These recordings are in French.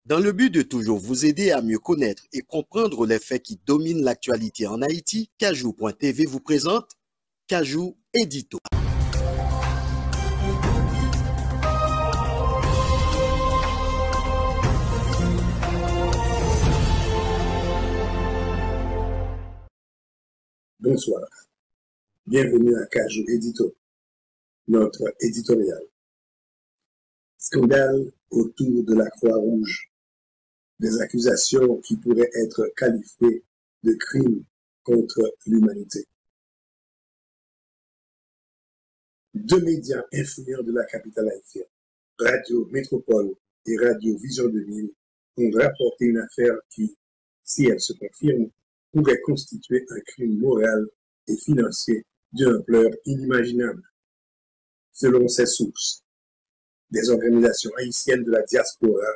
Dans le but de toujours vous aider à mieux connaître et comprendre les faits qui dominent l'actualité en Haïti, Kajou.tv vous présente Kajou Édito. Bonsoir, bienvenue à Kajou Édito, notre éditorial. Scandale autour de la Croix-Rouge, des accusations qui pourraient être qualifiées de crimes contre l'humanité. Deux médias influents de la capitale haïtienne, Radio Métropole et Radio Vision 2000, ont rapporté une affaire qui, si elle se confirme, pourrait constituer un crime moral et financier d'une ampleur inimaginable. Selon ces sources, des organisations haïtiennes de la diaspora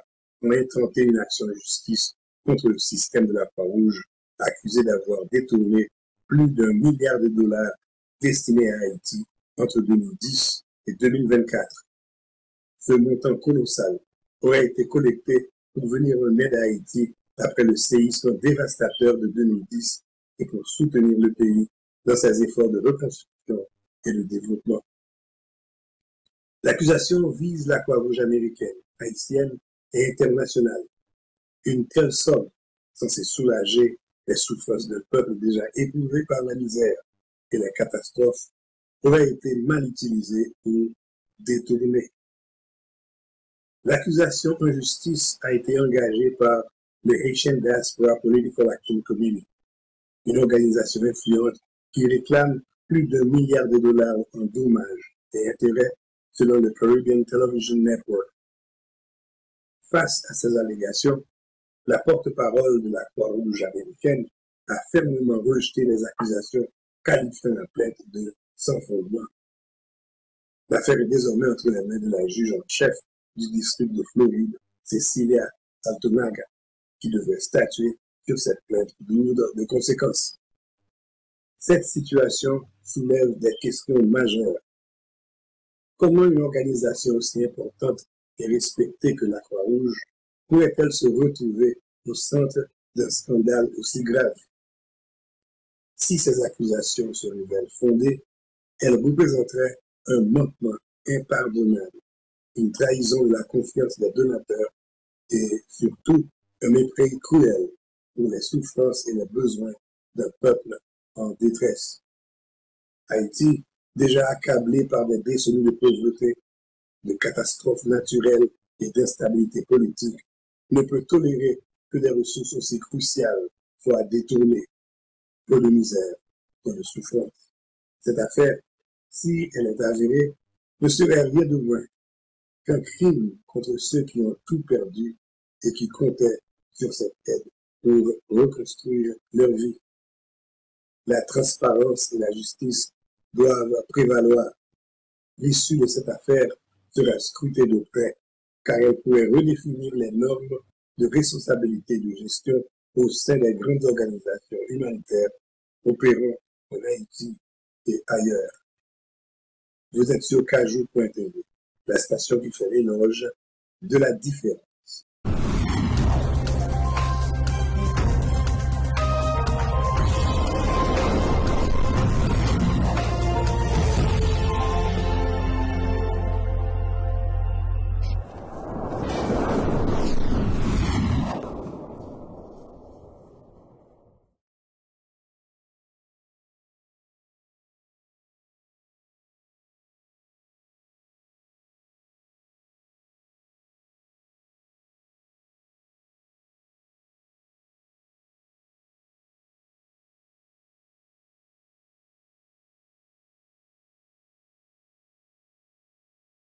ont intenté une action de justice contre le système de la Croix-Rouge, accusé d'avoir détourné plus d'1 milliard de dollars destinés à Haïti entre 2010 et 2024. Ce montant colossal aurait été collecté pour venir en aide à Haïti après le séisme dévastateur de 2010 et pour soutenir le pays dans ses efforts de reconstruction et de développement. L'accusation vise la Croix-Rouge américaine, haïtienne et internationale. Une telle somme, censée soulager les souffrances d'un peuple déjà éprouvé par la misère et les catastrophes, aurait été mal utilisée ou détournée. L'accusation en justice a été engagée par le Haitian Diaspora Political Action Committee, une organisation influente qui réclame plus d'1 milliard de dollars en dommages et intérêts selon le Caribbean Television Network. Face à ces allégations, la porte-parole de la Croix-Rouge américaine a fermement rejeté les accusations, qualifiant la plainte de sans fondement. L'affaire est désormais entre les mains de la juge en chef du district de Floride, Cecilia Altonaga, qui devrait statuer sur cette plainte lourde de conséquences. Cette situation soulève des questions majeures. Comment une organisation aussi importante et respectée que la Croix-Rouge pourrait-elle se retrouver au centre d'un scandale aussi grave? Si ces accusations se révèlent fondées, elles représenteraient un manquement impardonnable, une trahison de la confiance des donateurs et surtout un mépris cruel pour les souffrances et les besoins d'un peuple en détresse. Haïti, déjà accablé par des décennies de pauvreté, de catastrophes naturelles et d'instabilité politique, ne peut tolérer que des ressources aussi cruciales soient détournées. Peu de misère, peu de souffrance. Cette affaire, si elle est avérée, ne serait rien de moins qu'un crime contre ceux qui ont tout perdu et qui comptaient sur cette aide pour reconstruire leur vie. La transparence et la justice doivent prévaloir. L'issue de cette affaire sera scrutée de près, car elle pourrait redéfinir les normes de responsabilité de gestion au sein des grandes organisations humanitaires opérant en Haïti et ailleurs. Vous êtes sur Kajou.tv, la station qui fait l'éloge de la différence.